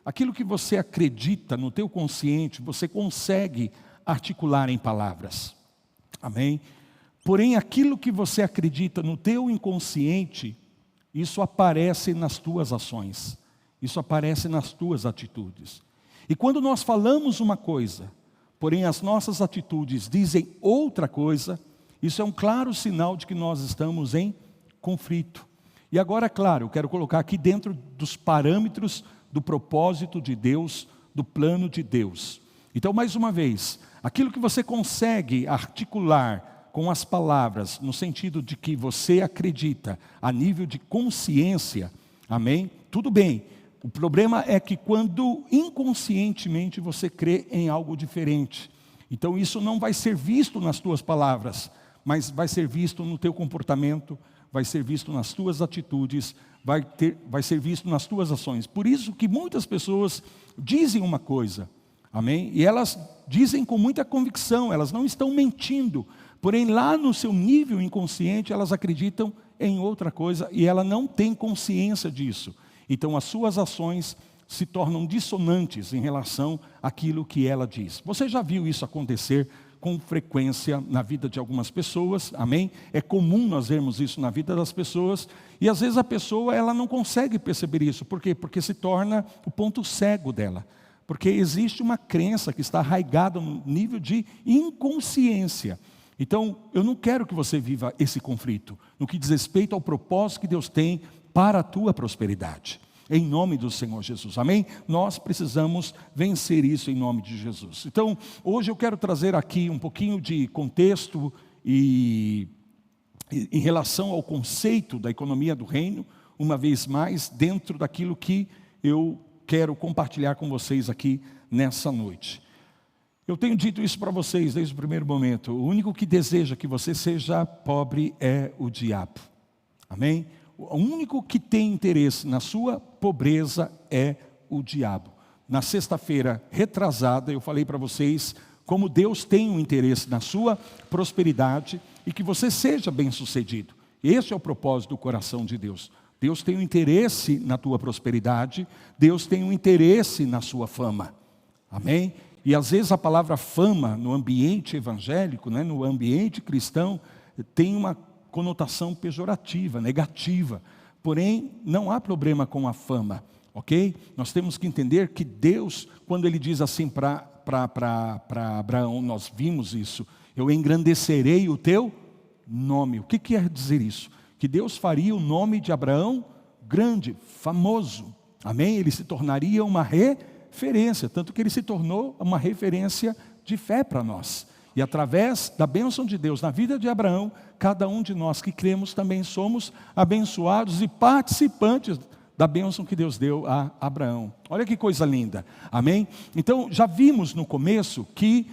aquilo que você acredita no teu consciente, você consegue articular em palavras. Amém? Porém, aquilo que você acredita no teu inconsciente, isso aparece nas tuas ações. Isso aparece nas tuas atitudes. E quando nós falamos uma coisa, porém as nossas atitudes dizem outra coisa, isso é um claro sinal de que nós estamos em conflito. E agora, claro, eu quero colocar aqui dentro dos parâmetros do propósito de Deus, do plano de Deus. Então, mais uma vez, aquilo que você consegue articular com as palavras, no sentido de que você acredita a nível de consciência, amém? Tudo bem. O problema é que quando inconscientemente você crê em algo diferente. Então isso não vai ser visto nas tuas palavras, mas vai ser visto no teu comportamento, vai ser visto nas tuas atitudes, vai ser visto nas tuas ações. Por isso que muitas pessoas dizem uma coisa, amém? E elas dizem com muita convicção, elas não estão mentindo. Porém lá no seu nível inconsciente elas acreditam em outra coisa e ela não tem consciência disso. Então as suas ações se tornam dissonantes em relação àquilo que ela diz. Você já viu isso acontecer com frequência na vida de algumas pessoas, amém? É comum nós vermos isso na vida das pessoas, e às vezes a pessoa ela não consegue perceber isso. Por quê? Porque se torna o ponto cego dela. Porque existe uma crença que está arraigada no nível de inconsciência. Então, eu não quero que você viva esse conflito, no que diz respeito ao propósito que Deus tem para a tua prosperidade. Em nome do Senhor Jesus, amém? Nós precisamos vencer isso em nome de Jesus. Então, hoje eu quero trazer aqui um pouquinho de contexto em relação ao conceito da economia do reino, uma vez mais, dentro daquilo que eu quero compartilhar com vocês aqui nessa noite. Eu tenho dito isso para vocês desde o primeiro momento. O único que deseja que você seja pobre é o diabo. Amém? O único que tem interesse na sua pobreza é o diabo. Na sexta-feira retrasada eu falei para vocês como Deus tem um interesse na sua prosperidade e que você seja bem-sucedido. Esse é o propósito do coração de Deus. Deus tem um interesse na tua prosperidade, Deus tem um interesse na sua fama. Amém? E às vezes a palavra fama no ambiente evangélico, né, no ambiente cristão, tem uma conotação pejorativa, negativa. Porém, não há problema com a fama, ok? Nós temos que entender que Deus, quando Ele diz assim para Abraão, nós vimos isso, eu engrandecerei o teu nome. O que quer dizer isso? Que Deus faria o nome de Abraão grande, famoso, amém? Ele se tornaria uma referência, tanto que ele se tornou uma referência de fé para nós. E através da bênção de Deus na vida de Abraão, cada um de nós que cremos também somos abençoados e participantes da bênção que Deus deu a Abraão. Olha que coisa linda, amém? Então já vimos no começo que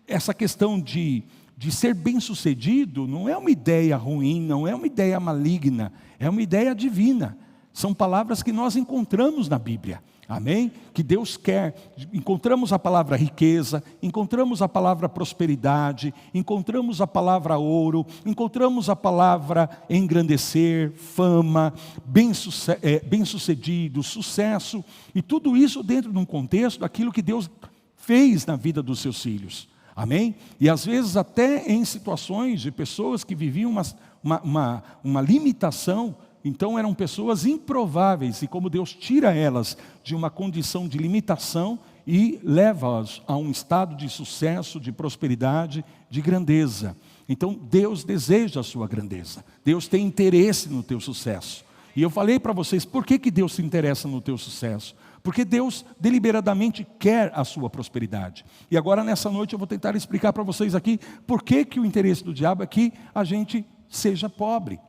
essa questão de ser bem-sucedido não é uma ideia ruim, não é uma ideia maligna, é uma ideia divina. São palavras que nós encontramos na Bíblia. Amém? Que Deus quer, encontramos a palavra riqueza, encontramos a palavra prosperidade, encontramos a palavra ouro, encontramos a palavra engrandecer, fama, bem-sucedido, sucesso, e tudo isso dentro de um contexto daquilo que Deus fez na vida dos seus filhos. Amém? E às vezes até em situações de pessoas que viviam uma limitação. Então eram pessoas improváveis, e como Deus tira elas de uma condição de limitação e leva-as a um estado de sucesso, de prosperidade, de grandeza. Então Deus deseja a sua grandeza, Deus tem interesse no teu sucesso. E eu falei para vocês, por que Deus se interessa no teu sucesso? Porque Deus deliberadamente quer a sua prosperidade. E agora nessa noite eu vou tentar explicar para vocês aqui, por que o interesse do diabo é que a gente seja pobre.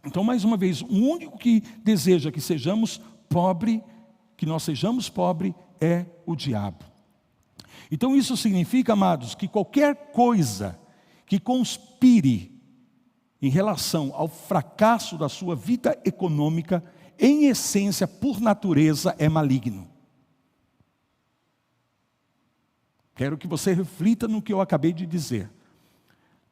Então, mais uma vez, o único que deseja que sejamos pobre, que nós sejamos pobre, é o diabo. Então, isso significa, amados, que qualquer coisa que conspire em relação ao fracasso da sua vida econômica, em essência, por natureza, é maligno. Quero que você reflita no que eu acabei de dizer.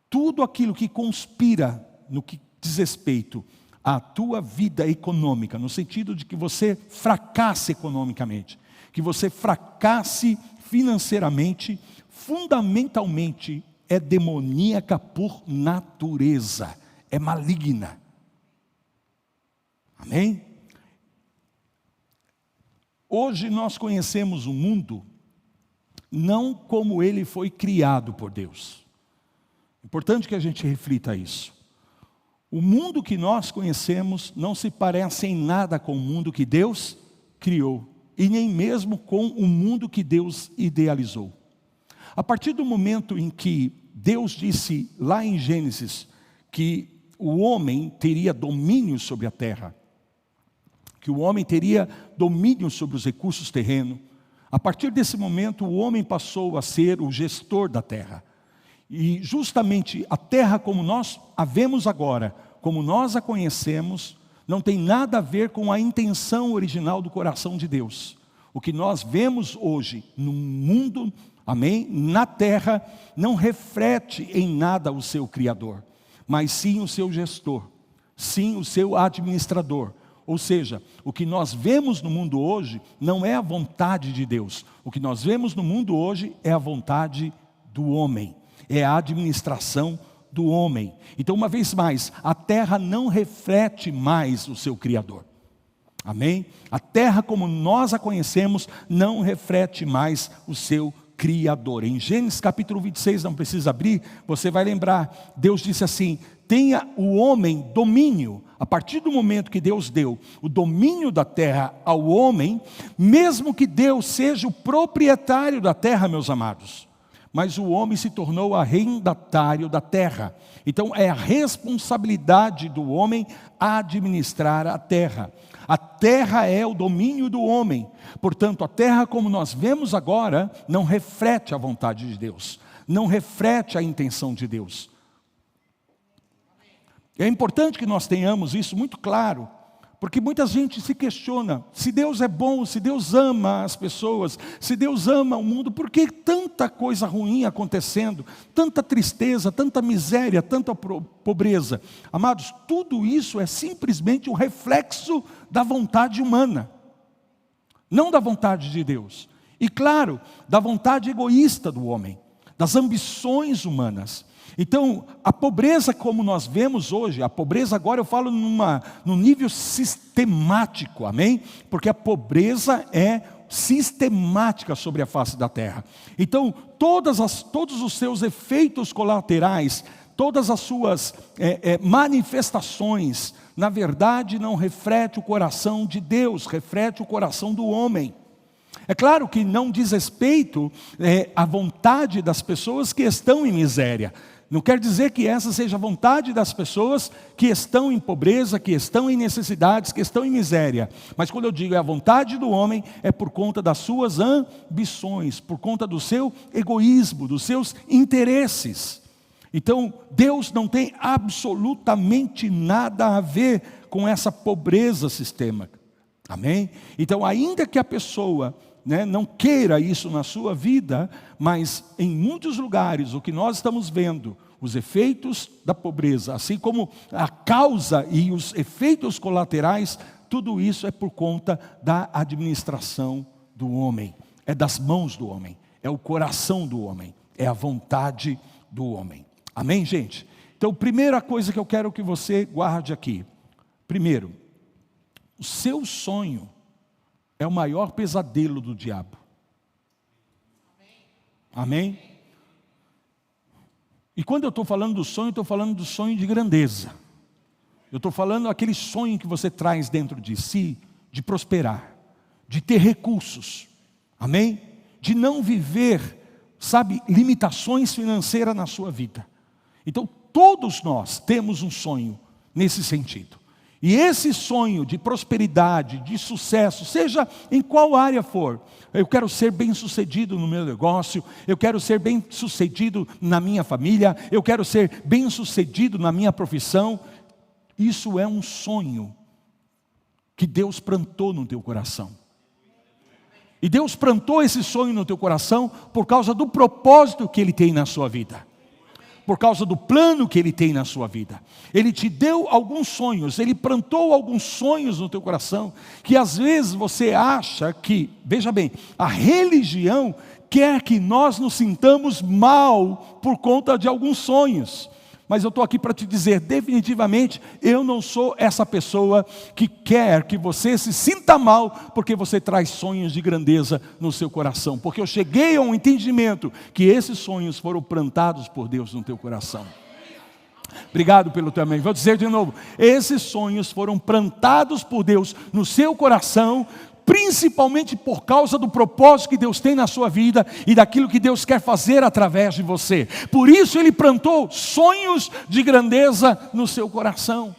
Tudo aquilo que conspira no que diz respeito à tua vida econômica, no sentido de que você fracasse economicamente, que você fracasse financeiramente, fundamentalmente é demoníaca por natureza, é maligna. Amém? Hoje nós conhecemos o mundo não como ele foi criado por Deus. Importante que a gente reflita isso. O mundo que nós conhecemos não se parece em nada com o mundo que Deus criou, e nem mesmo com o mundo que Deus idealizou. A partir do momento em que Deus disse lá em Gênesis que o homem teria domínio sobre a terra, que o homem teria domínio sobre os recursos terrenos, a partir desse momento o homem passou a ser o gestor da terra. E justamente a terra como nós a vemos agora, como nós a conhecemos, não tem nada a ver com a intenção original do coração de Deus. O que nós vemos hoje no mundo, amém, na terra, não reflete em nada o seu Criador, mas sim o seu gestor, sim o seu administrador. Ou seja, o que nós vemos no mundo hoje não é a vontade de Deus. O que nós vemos no mundo hoje é a vontade do homem, é a administração do homem. Então, uma vez mais, a terra não reflete mais o seu Criador. Amém? A terra como nós a conhecemos não reflete mais o seu Criador. Em Gênesis capítulo 26, não precisa abrir, você vai lembrar, Deus disse assim: tenha o homem domínio. A partir do momento que Deus deu o domínio da terra ao homem, mesmo que Deus seja o proprietário da terra, meus amados, mas o homem se tornou arrendatário da terra. Então é a responsabilidade do homem administrar a terra. A terra é o domínio do homem. Portanto, a terra como nós vemos agora não reflete a vontade de Deus, não reflete a intenção de Deus. É importante que nós tenhamos isso muito claro, porque muita gente se questiona, se Deus é bom, se Deus ama as pessoas, se Deus ama o mundo, por que tanta coisa ruim acontecendo, tanta tristeza, tanta miséria, tanta pobreza? Amados, tudo isso é simplesmente um reflexo da vontade humana, não da vontade de Deus. E claro, da vontade egoísta do homem, das ambições humanas. Então, a pobreza como nós vemos hoje, a pobreza agora eu falo num nível sistemático, amém? Porque a pobreza é sistemática sobre a face da terra. Então, todos os seus efeitos colaterais, todas as suas manifestações, na verdade não reflete o coração de Deus, reflete o coração do homem. É claro que não diz respeito à vontade das pessoas que estão em miséria. Não quer dizer que essa seja a vontade das pessoas que estão em pobreza, que estão em necessidades, que estão em miséria. Mas quando eu digo é a vontade do homem, é por conta das suas ambições, por conta do seu egoísmo, dos seus interesses. Então, Deus não tem absolutamente nada a ver com essa pobreza sistêmica. Amém? Então, ainda que a pessoa não queira isso na sua vida, mas em muitos lugares o que nós estamos vendo, os efeitos da pobreza, assim como a causa e os efeitos colaterais, tudo isso é por conta da administração do homem, é das mãos do homem, é o coração do homem, é a vontade do homem. Amém, gente? Então, primeira coisa que eu quero que você guarde aqui, primeiro, o seu sonho é o maior pesadelo do diabo. Amém? E quando eu estou falando do sonho, estou falando do sonho de grandeza. Eu estou falando aquele sonho que você traz dentro de si, de prosperar, de ter recursos. Amém? De não viver, limitações financeiras na sua vida. Então, todos nós temos um sonho nesse sentido. E esse sonho de prosperidade, de sucesso, seja em qual área for, eu quero ser bem sucedido no meu negócio, eu quero ser bem sucedido na minha família, eu quero ser bem sucedido na minha profissão, isso é um sonho que Deus plantou no teu coração. E Deus plantou esse sonho no teu coração por causa do propósito que Ele tem na sua vida. por causa do plano que Ele tem na sua vida. Ele te deu alguns sonhos, Ele plantou alguns sonhos no teu coração, que às vezes você acha que, veja bem, a religião quer que nós nos sintamos mal por conta de alguns sonhos. Mas eu estou aqui para te dizer, definitivamente, eu não sou essa pessoa que quer que você se sinta mal porque você traz sonhos de grandeza no seu coração. Porque eu cheguei a um entendimento que esses sonhos foram plantados por Deus no teu coração. Obrigado pelo teu amém. Vou dizer de novo, esses sonhos foram plantados por Deus no seu coração, principalmente por causa do propósito que Deus tem na sua vida e daquilo que Deus quer fazer através de você. Por isso Ele plantou sonhos de grandeza no seu coração.